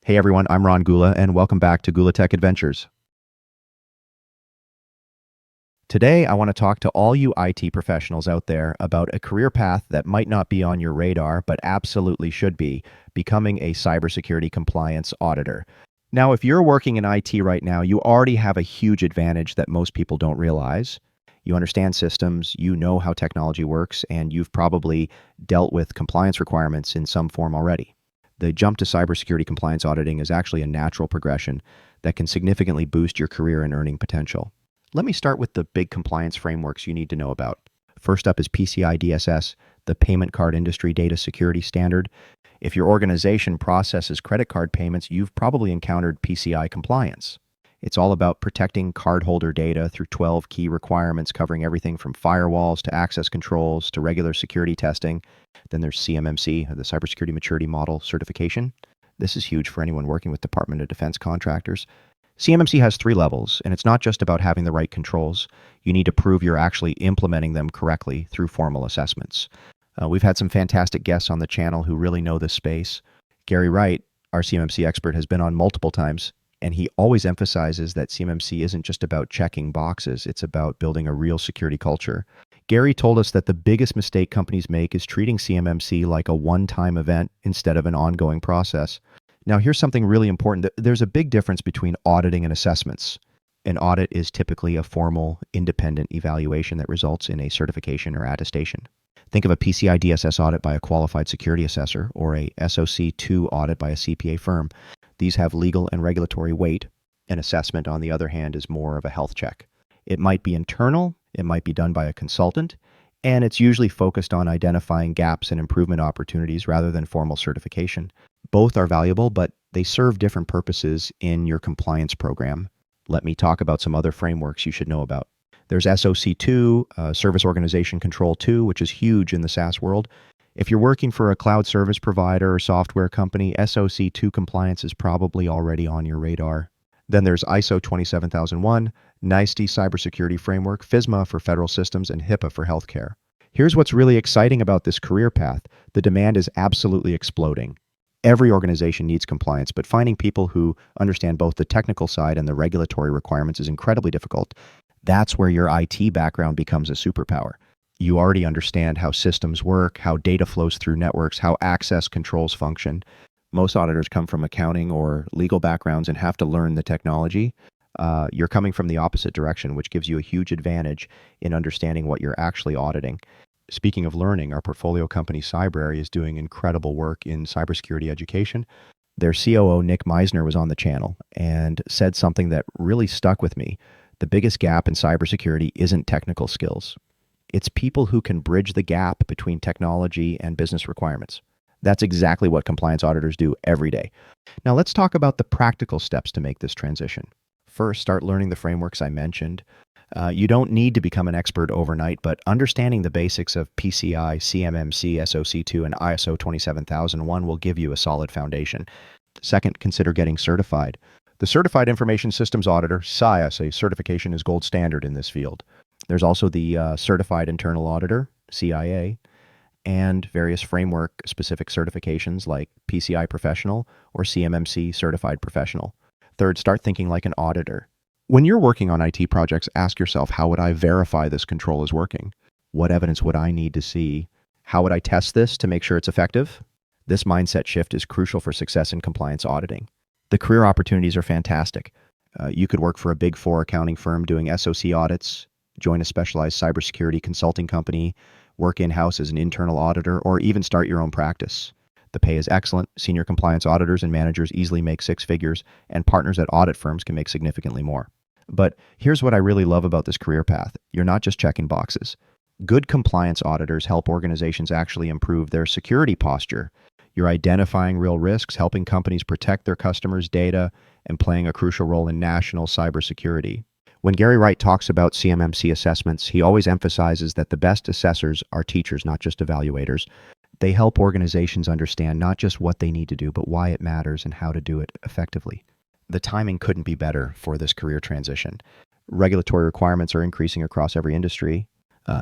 Hey everyone, I'm Ron Gula, and welcome back to Gula Tech Adventures. Today, I want to talk to all you IT professionals out there about a career path that might not be on your radar, but absolutely should be, becoming a cybersecurity compliance auditor. Now, if you're working in IT right now, you already have a huge advantage that most people don't realize. You understand systems, you know how technology works, and you've probably dealt with compliance requirements in some form already. The jump to cybersecurity compliance auditing is actually a natural progression that can significantly boost your career and earning potential. Let me start with the big compliance frameworks you need to know about. First up is PCI DSS, the Payment Card Industry Data Security Standard. If your organization processes credit card payments, you've probably encountered PCI compliance. It's all about protecting cardholder data through 12 key requirements covering everything from firewalls to access controls to regular security testing. Then there's CMMC, the Cybersecurity Maturity Model Certification. This is huge for anyone working with Department of Defense contractors. CMMC has 3 levels, and it's not just about having the right controls. You need to prove you're actually implementing them correctly through formal assessments. We've had some fantastic guests on the channel who really know this space. Gary Wright, our CMMC expert, has been on multiple times, and he always emphasizes that CMMC isn't just about checking boxes, it's about building a real security culture. Gary told us that the biggest mistake companies make is treating CMMC like a one-time event instead of an ongoing process. Now, here's something really important. There's a big difference between auditing and assessments. An audit is typically a formal, independent evaluation that results in a certification or attestation. Think of a PCI DSS audit by a qualified security assessor or a SOC 2 audit by a CPA firm. These have legal and regulatory weight. An assessment, on the other hand, is more of a health check. It might be internal, it might be done by a consultant, and it's usually focused on identifying gaps and improvement opportunities rather than formal certification. Both are valuable, but they serve different purposes in your compliance program. Let me talk about some other frameworks you should know about. There's SOC 2, Service Organization Control 2, which is huge in the SaaS world. If you're working for a cloud service provider or software company, SOC 2 compliance is probably already on your radar. Then there's ISO 27001, NIST Cybersecurity Framework, FISMA for federal systems, and HIPAA for healthcare. Here's what's really exciting about this career path. The demand is absolutely exploding. Every organization needs compliance, but finding people who understand both the technical side and the regulatory requirements is incredibly difficult. That's where your IT background becomes a superpower. You already understand how systems work, how data flows through networks, how access controls function. Most auditors come from accounting or legal backgrounds and have to learn the technology. You're coming from the opposite direction, which gives you a huge advantage in understanding what you're actually auditing. Speaking of learning, our portfolio company Cybrary is doing incredible work in cybersecurity education. Their COO, Nick Meisner, was on the channel and said something that really stuck with me. The biggest gap in cybersecurity isn't technical skills. It's people who can bridge the gap between technology and business requirements. That's exactly what compliance auditors do every day. Now let's talk about the practical steps to make this transition. First, start learning the frameworks I mentioned. You don't need to become an expert overnight, but understanding the basics of PCI, CMMC, SOC2, and ISO 27001 will give you a solid foundation. Second, consider getting certified. The Certified Information Systems Auditor, CIS, certification is gold standard in this field. There's also the Certified Internal Auditor, CIA, and various framework-specific certifications like PCI Professional or CMMC Certified Professional. Third, start thinking like an auditor. When you're working on IT projects, ask yourself, how would I verify this control is working? What evidence would I need to see? How would I test this to make sure it's effective? This mindset shift is crucial for success in compliance auditing. The career opportunities are fantastic. You could work for a Big Four accounting firm doing SOC audits, join a specialized cybersecurity consulting company, work in-house as an internal auditor, or even start your own practice. The pay is excellent. Senior compliance auditors and managers easily make 6 figures, and partners at audit firms can make significantly more. But here's what I really love about this career path. You're not just checking boxes. Good compliance auditors help organizations actually improve their security posture. You're identifying real risks, helping companies protect their customers' data, and playing a crucial role in national cybersecurity. When Gary Wright talks about CMMC assessments, he always emphasizes that the best assessors are teachers, not just evaluators. They help organizations understand not just what they need to do, but why it matters and how to do it effectively. The timing couldn't be better for this career transition. Regulatory requirements are increasing across every industry.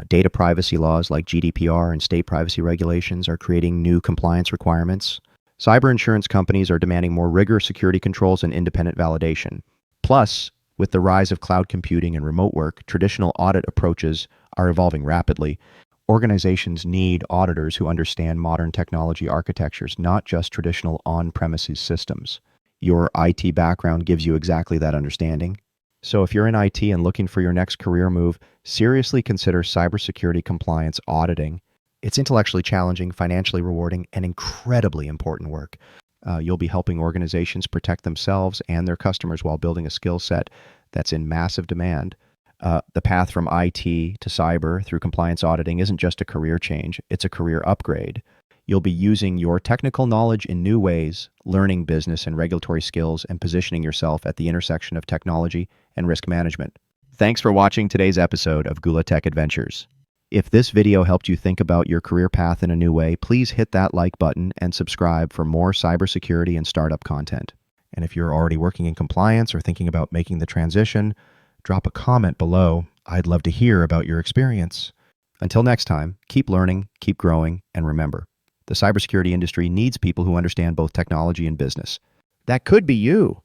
Data privacy laws like GDPR and state privacy regulations are creating new compliance requirements. Cyber insurance companies are demanding more rigorous security controls and independent validation. Plus, with the rise of cloud computing and remote work, traditional audit approaches are evolving rapidly. Organizations need auditors who understand modern technology architectures, not just traditional on-premises systems. Your IT background gives you exactly that understanding. So if you're in IT and looking for your next career move, seriously consider cybersecurity compliance auditing. It's intellectually challenging, financially rewarding, and incredibly important work. You'll be helping organizations protect themselves and their customers while building a skill set that's in massive demand. The path from IT to cyber through compliance auditing isn't just a career change, it's a career upgrade. You'll be using your technical knowledge in new ways, learning business and regulatory skills, and positioning yourself at the intersection of technology and risk management. Thanks for watching today's episode of Gula Tech Adventures. If this video helped you think about your career path in a new way, please hit that like button and subscribe for more cybersecurity and startup content. And if you're already working in compliance or thinking about making the transition, drop a comment below. I'd love to hear about your experience. Until next time, keep learning, keep growing, and remember, the cybersecurity industry needs people who understand both technology and business. That could be you.